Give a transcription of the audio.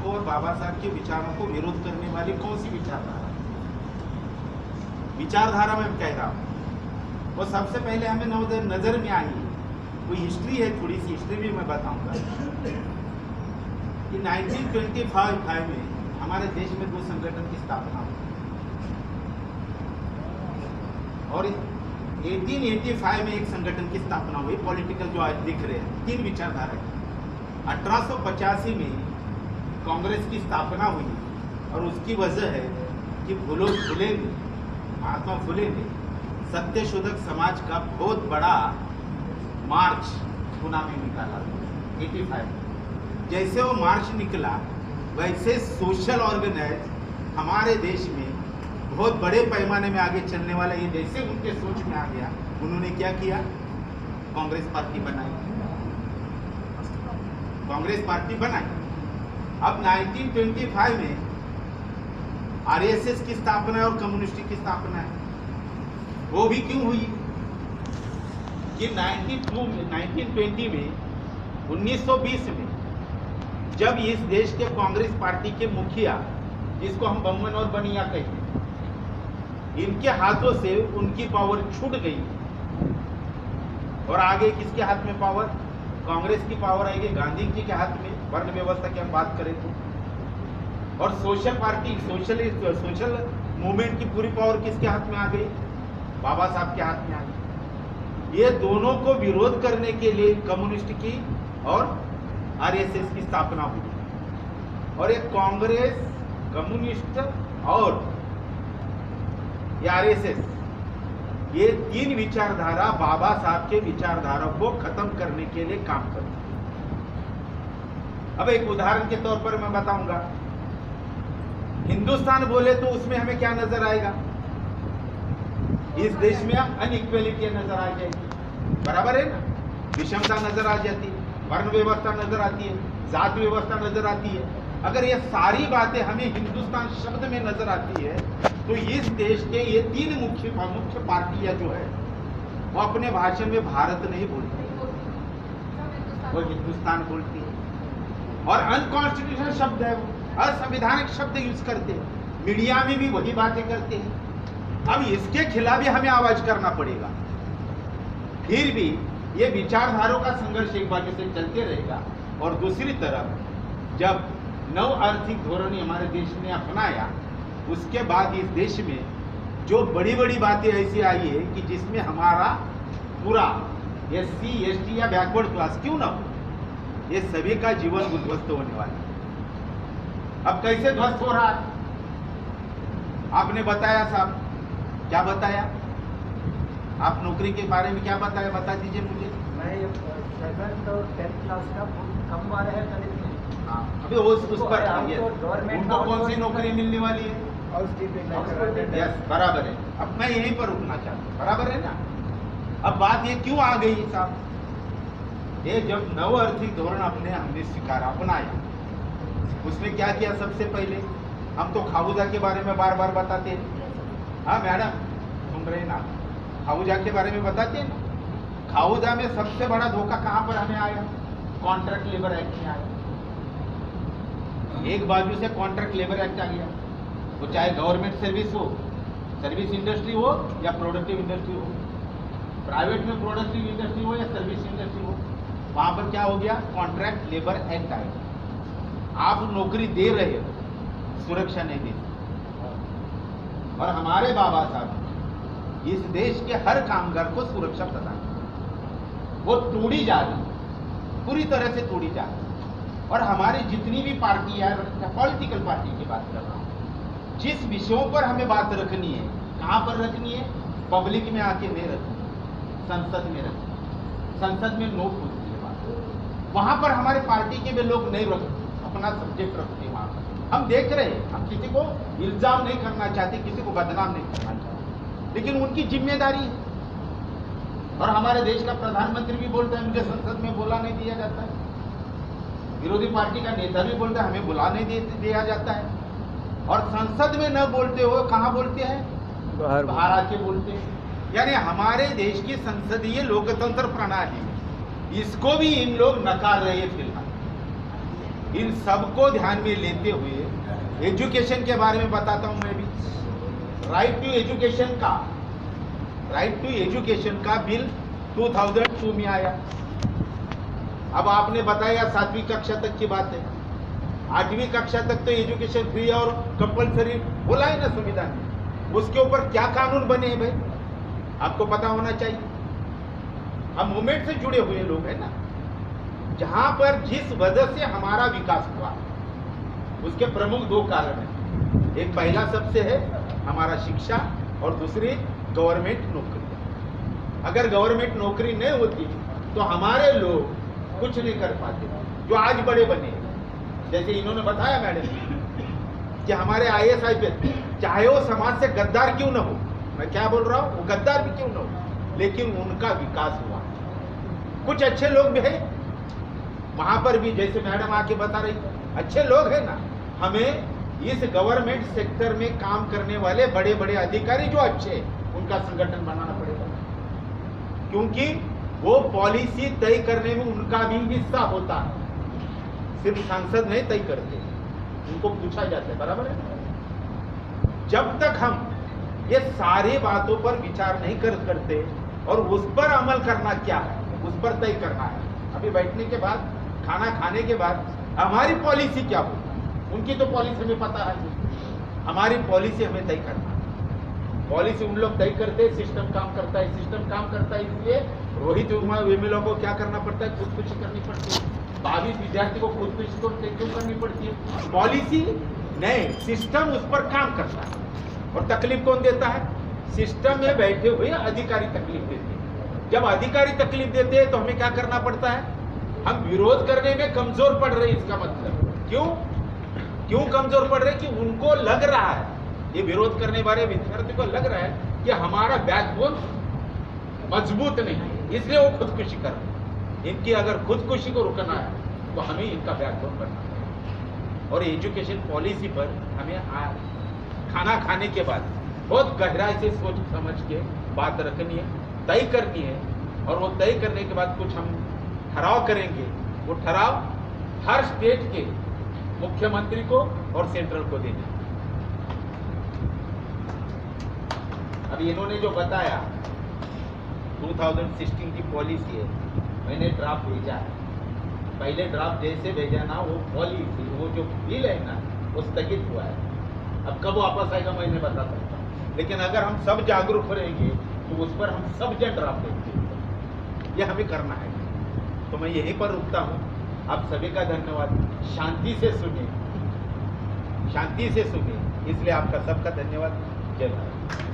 को और बाबा साहब के विचारों को विरोध करने वाली कौन सी विचारधारा? विचारधारा में कह रहा हूँ। और सबसे पहले हमें नजर में आई कोई हिस्ट्री है, थोड़ी सी हिस्ट्री भी मैं बताऊंगा कि 1925 में हमारे देश में दो संगठन की स्थापना हुई और 1885 में एक संगठन की स्थापना हुई, पॉलिटिकल जो आज दिख रहे हैं, तीन विचारधारा। 1885 में कांग्रेस की स्थापना हुई और उसकी वजह है कि महात्मा फुले ने सत्यशोधक समाज का बहुत बड़ा मार्च पुणे में निकाला 85 में। जैसे वो मार्च निकला वैसे सोशल ऑर्गेनाइज हमारे देश में बहुत बड़े पैमाने में आगे चलने वाला, ये जैसे उनके सोच में आ गया, उन्होंने क्या किया, कांग्रेस पार्टी बनाई। कांग्रेस पार्टी बनाई। अब 1925 में आरएसएस की स्थापना है और कम्युनिस्ट की स्थापना है। वो भी क्यों हुई कि 1920 में 1920 में जब इस देश के कांग्रेस पार्टी के मुखिया, जिसको हम बम्मन और बनिया कहते हैं, इनके हाथों से उनकी पावर छूट गई और आगे किसके हाथ में पावर? कांग्रेस की पावर आएगी गांधी जी के हाथ में, वर्ण व्यवस्था की हम बात करें तो। और सोशल पार्टी, सोशल मूवमेंट की पूरी पावर किसके हाथ में आ गई? बाबा साहब के हाथ में आ गई। ये दोनों को विरोध करने के लिए कम्युनिस्ट की और आरएसएस की स्थापना हुई और एक कांग्रेस, कम्युनिस्ट और आरएसएस, ये तीन विचारधारा बाबा साहब के विचारधारा को खत्म करने के लिए काम करती है। अब एक उदाहरण के तौर पर मैं बताऊंगा, हिंदुस्तान बोले तो उसमें हमें क्या नजर आएगा? इस देश में अनइक्वेलिटी नजर आ जाएगी, बराबर है ना? विषमता नजर आ जाती है, वर्ण व्यवस्था नजर आती है, जात व्यवस्था नजर आती है। अगर ये सारी बातें हमें हिंदुस्तान शब्द में नजर आती है तो इस देश के ये तीन मुख्य पार्टियां जो है वो अपने भाषण में भारत नहीं बोलती, वो हिंदुस्तान बोलती है और अनकॉन्स्टिट्यूशनल शब्द है, वो असंवैधानिक शब्द यूज करते हैं, मीडिया में भी वही बातें करते हैं। अब इसके खिलाफ भी हमें आवाज करना पड़ेगा। फिर भी ये विचारधारों का संघर्ष एक बार से चलते रहेगा और दूसरी तरफ जब नव आर्थिक धोरण हमारे देश ने अपनाया, उसके बाद इस देश में जो बड़ी बड़ी बातें ऐसी आई है कि जिसमें हमारा पूरा SC ST या बैकवर्ड क्लास क्यों ना हो, ये सभी का जीवन उद्ध्वस्त होने वाला है। अब कैसे ध्वस्त हो रहा है? आपने बताया साहब, क्या बताया? आप नौकरी के बारे में क्या बताया, बता दीजिए मुझे। मैं 7th और 10th क्लास का कम वाला है दलित में। हाँ, अभी उस पर उनको कौन सी नौकरी मिलने वाली है? यस, बराबर है। अब मैं यहीं पर रुकना चाहता हूँ, बराबर है ना? अब बात ये क्यों आ गई साहब, ये जब नव आर्थिक धोरण हमने स्वीकारा, अपनाया, उसमें क्या किया? सबसे पहले हम तो खाऊजा के बारे में बार बार बताते हैं। हाँ मैडम सुन रहे ना, खाऊजा के बारे में बताते हैं ना। खाऊजा में सबसे बड़ा धोखा कहाँ पर हमें आया? कॉन्ट्रैक्ट लेबर एक्ट में आया। एक बाजू से कॉन्ट्रैक्ट लेबर एक्ट आ गया, वो चाहे गवर्नमेंट सर्विस हो, सर्विस इंडस्ट्री हो या प्रोडक्टिव इंडस्ट्री हो, प्राइवेट में प्रोडक्टिव इंडस्ट्री हो या सर्विस इंडस्ट्री हो, वहां पर क्या हो गया? कॉन्ट्रैक्ट लेबर एक्ट आएगा। आप नौकरी दे रहे हो, सुरक्षा नहीं देते। और हमारे बाबा साहब इस देश के हर कामगार को सुरक्षा प्रदान कर, वो तोड़ी जा रही, पूरी तरह से तोड़ी जा रही। और हमारी जितनी भी पार्टी है, पॉलिटिकल पार्टी की बात कर रहा हूँ, जिस विषयों पर हमें बात रखनी है, कहाँ पर रखनी है? पब्लिक में आके नहीं रखनी, संसद में रखनी। संसद में नोट होती है बात, वहां पर हमारे पार्टी के भी लोग नहीं रखते, अपना सब्जेक्ट रखते। वहां पर हम देख रहे हैं, हम किसी को इल्जाम नहीं करना चाहते, किसी को बदनाम नहीं करना चाहते, लेकिन उनकी जिम्मेदारी है। और हमारे देश का प्रधानमंत्री भी बोलता है मुझे संसद में बोला नहीं दिया जाता है, विरोधी पार्टी का नेता भी बोलता है हमें बुला नहीं दिया जाता है। और संसद में न बोलते हो कहाँ बोलते हैं? बाहर आके बोलते हैं। यानी हमारे देश की संसदीय लोकतंत्र प्रणाली, इसको भी इन लोग नकार रहे हैं फिलहाल। इन सबको ध्यान में लेते हुए एजुकेशन के बारे में बताता हूं मैं भी। राइट टू एजुकेशन का बिल 2002 में आया। अब आपने बताया 7वीं कक्षा तक की बात है, 8वीं कक्षा तक तो एजुकेशन फ्री और कंपलसरी बोला है ना संविधान में। उसके ऊपर क्या कानून बने हैं भाई, आपको पता होना चाहिए। हम मूवमेंट से जुड़े हुए लोग हैं ना। जहां पर जिस वजह से हमारा विकास हुआ उसके प्रमुख 2 कारण हैं। एक पहला सबसे है हमारा शिक्षा और दूसरी गवर्नमेंट नौकरी। अगर गवर्नमेंट नौकरी नहीं होती तो हमारे लोग कुछ नहीं कर पाते जो आज बड़े बने। जैसे इन्होंने बताया मैडम कि हमारे IAS IPS चाहे वो समाज से गद्दार क्यों ना हो, मैं क्या बोल रहा हूं, वो गद्दार भी क्यों ना हो, लेकिन उनका विकास हुआ। कुछ अच्छे लोग भी हैं वहां पर भी, जैसे मैडम आके बता रही, अच्छे लोग हैं ना। हमें इस गवर्नमेंट सेक्टर में काम करने वाले बड़े बड़े अधिकारी जो अच्छे हैं उनका संगठन बनाना पड़ेगा, क्योंकि वो पॉलिसी तय करने में उनका भी हिस्सा होता है। सिर्फ सांसद नहीं तय करते, उनको पूछा जाता है, बराबर है। जब तक हम ये सारी बातों पर विचार नहीं करते और उस पर अमल करना क्या है, उस पर तय करना है। अभी बैठने के बाद, खाना खाने के बाद हमारी पॉलिसी क्या होगी, उनकी तो पॉलिसी हमें पता है, हमारी पॉलिसी हमें तय करना है। पॉलिसी उन लोग तय करते हैं, सिस्टम काम करता है। सिस्टम काम करता है इसलिए रोहित MLO को क्या करना पड़ता है, खुदकुशी करनी पड़ती है। 22 विद्यार्थी को खुदकुशी को क्यों करनी पड़ती है? पॉलिसी नहीं, सिस्टम उस पर काम करता है। और तकलीफ कौन देता है? सिस्टम में बैठे हुए अधिकारी तकलीफ देते हैं। जब अधिकारी तकलीफ देते हैं तो हमें क्या करना पड़ता है? हम विरोध करने में कमजोर पड़ रहे हैं। इसका मतलब क्यों कमजोर पड़ रहे हैं? कि उनको लग रहा है, ये विरोध करने वाले विद्यार्थी को लग रहा है कि हमारा बैकबोन मजबूत नहीं है, इसलिए वो खुदकुशी कर रहे हैं। इनकी अगर खुदकुशी को रुकना है तो हमें इनका बैकबोन बनना है। और एजुकेशन पॉलिसी पर हमें खाना खाने के बाद बहुत गहराई से सोच समझ के बात रखनी है, तय करनी है। और वो तय करने के बाद कुछ हम ठहराव करेंगे। वो ठहराव हर स्टेट के मुख्यमंत्री को और सेंट्रल को देना। अभी इन्होंने जो बताया 2016 की पॉलिसी है, मैंने ड्राफ्ट भेजा है। पहले ड्राफ्ट जैसे भेजा ना, वो पॉलिसी, वो जो बिल है ना, वो स्थगित हुआ है। अब कब वापस आएगा मैं नहीं बता सकता, लेकिन अगर हम सब जागरूक रहेंगे तो उस पर हम सब जन ड्राफ्ट देंगे। ये हमें करना है। तो मैं यहीं पर रुकता हूँ। आप सभी का धन्यवाद। शांति से सुनिए, इसलिए आपका सबका धन्यवाद। जय भारत।